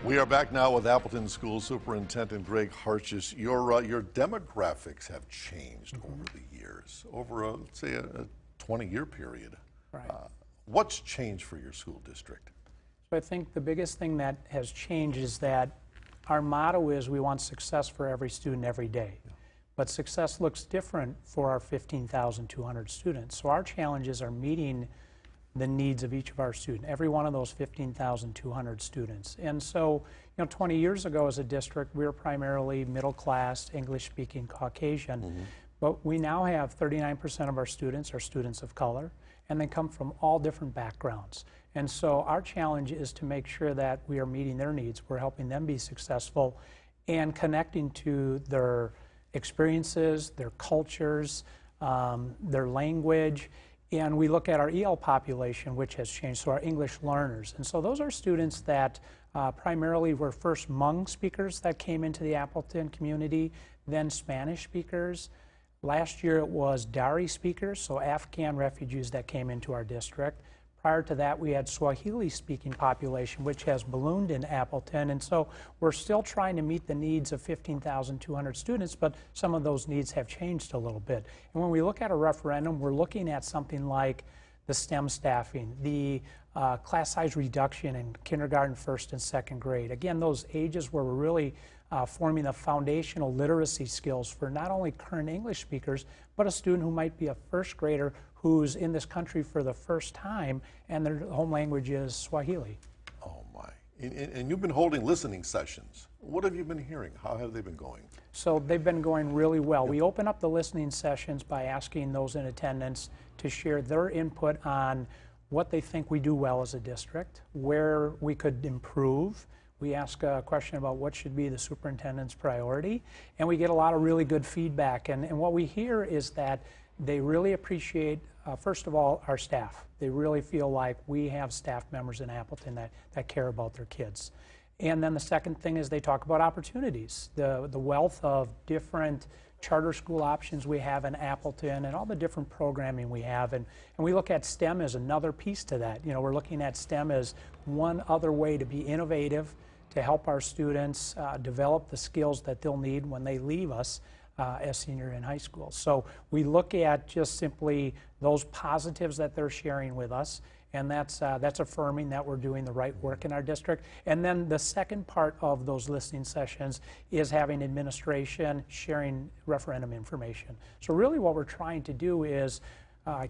We are back now with Appleton School Superintendent Greg Hartjes. Your demographics have changed over the years, over let's say a 20-year period. Right. What's changed for your school district? So I think the biggest thing that has changed is that our motto is we want success for every student every day. Yeah. But success looks different for our 15,200 students. So our challenges are meeting the needs of each of our students, every one of those 15,200 students. And so, 20 years ago as a district, we were primarily middle class, English-speaking Caucasian. Mm-hmm. But we now have 39% of our students are students of color, and they come from all different backgrounds. And so our challenge is to make sure that we are meeting their needs, we're helping them be successful, and connecting to their experiences, their cultures, their language. And we look at our EL population, which has changed, so our English learners. And so those are students that primarily were first Hmong speakers that came into the Appleton community, then Spanish speakers. Last year it was Dari speakers, so Afghan refugees that came into our district. Prior to that, we had Swahili-speaking population, which has ballooned in Appleton, and so we're still trying to meet the needs of 15,200 students, but some of those needs have changed a little bit. And when we look at a referendum, we're looking at something like the STEM staffing, the class size reduction in kindergarten, first, and second grade. Again, those ages where we're really forming the foundational literacy skills for not only current English speakers, but a student who might be a first grader who's in this country for the first time and their home language is Swahili. Oh my. And you've been holding listening sessions. What have you been hearing? How have they been going? So they've been going really well. We open up the listening sessions by asking those in attendance to share their input on what they think we do well as a district, where we could improve. We ask a question about what should be the superintendent's priority, and we get a lot of really good feedback. And what we hear is that they really appreciate, first of all, our staff. They really feel like we have staff members in Appleton that care about their kids. And then the second thing is they talk about opportunities, the wealth of different charter school options we have in Appleton and all the different programming we have. And we look at STEM as another piece to that. We're looking at STEM as one other way to be innovative, to help our students develop the skills that they'll need when they leave us as senior in high school. So we look at just simply those positives that they're sharing with us, and that's affirming that we're doing the right work in our district. And then the second part of those listening sessions is having administration sharing referendum information. So really what we're trying to do is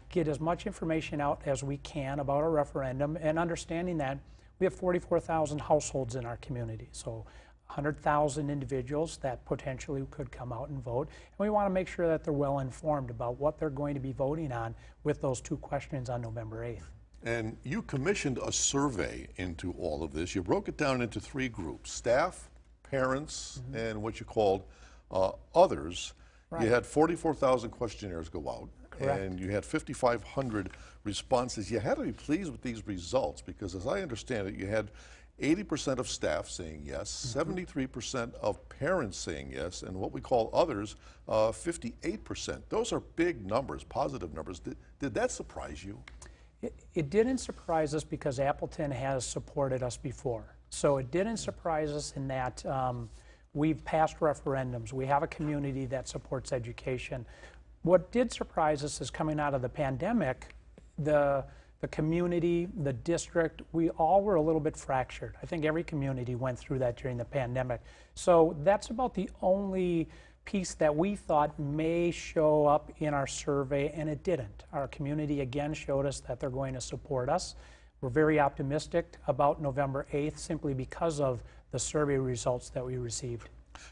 get as much information out as we can about a referendum, and understanding that we have 44,000 households in our community. So 100,000 individuals that potentially could come out and vote. And we want to make sure that they're well informed about what they're going to be voting on with those two questions on November 8th. And you commissioned a survey into all of this. You broke it down into three groups: staff, parents, mm-hmm. and what you called others. Right. You had 44,000 questionnaires go out. Correct. And you had 5,500 responses. You had to be pleased with these results because, as I understand it, you had 80% of staff saying yes, 73% of parents saying yes, and what we call others, 58%. Those are big numbers, positive numbers. Did that surprise you? It didn't surprise us because Appleton has supported us before. So it didn't surprise us in that we've passed referendums. We have a community that supports education. What did surprise us is coming out of the pandemic, the community, the district, we all were a little bit fractured. I think every community went through that during the pandemic. So that's about the only piece that we thought may show up in our survey, and it didn't. Our community again showed us that they're going to support us. We're very optimistic about November 8th simply because of the survey results that we received.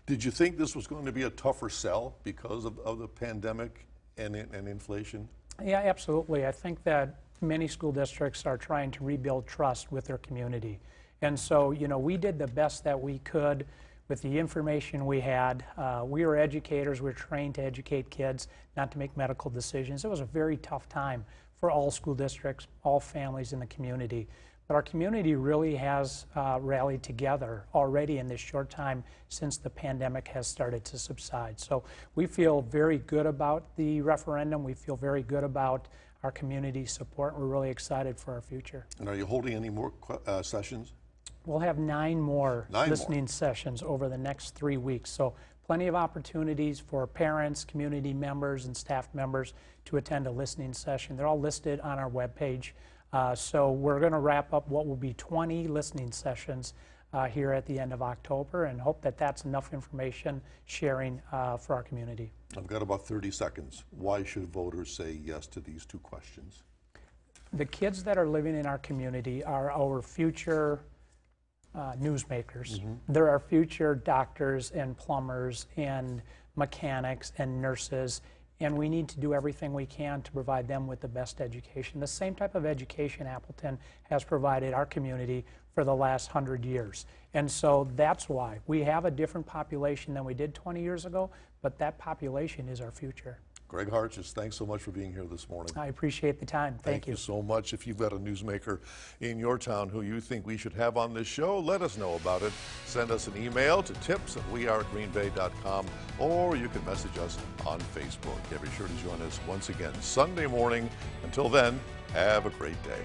Did you think this was going to be a tougher sell because of the pandemic and inflation? Yeah, absolutely. I think that many school districts are trying to rebuild trust with their community. And so, we did the best that we could with the information we had. We were educators. We were trained to educate kids, not to make medical decisions. It was a very tough time for all school districts, all families in the community. But our community really has rallied together already in this short time since the pandemic has started to subside. So we feel very good about the referendum. We feel very good about our community support. We're really excited for our future. And are you holding any more sessions? We'll have 9 more 9 more. listening sessions over the next 3 weeks. So plenty of opportunities for parents, community members, and staff members to attend a listening session. They're all listed on our webpage. So we're going to wrap up what will be 20 listening sessions here at the end of October, and hope that that's enough information sharing for our community. I've got about 30 seconds. Why should voters say yes to these 2 questions? The kids that are living in our community are our future newsmakers. They're our future doctors and plumbers and mechanics and nurses, and we need to do everything we can to provide them with the best education. The same type of education Appleton has provided our community for the last 100 years. And so that's why we have a different population than we did 20 years ago, but that population is our future. Greg Hartjes, thanks so much for being here this morning. I appreciate the time. Thank you. Thank you so much. If you've got a newsmaker in your town who you think we should have on this show, let us know about it. Send us an email to tips@wearegreenbay.com, or you can message us on Facebook. Be sure to join us once again Sunday morning. Until then, have a great day.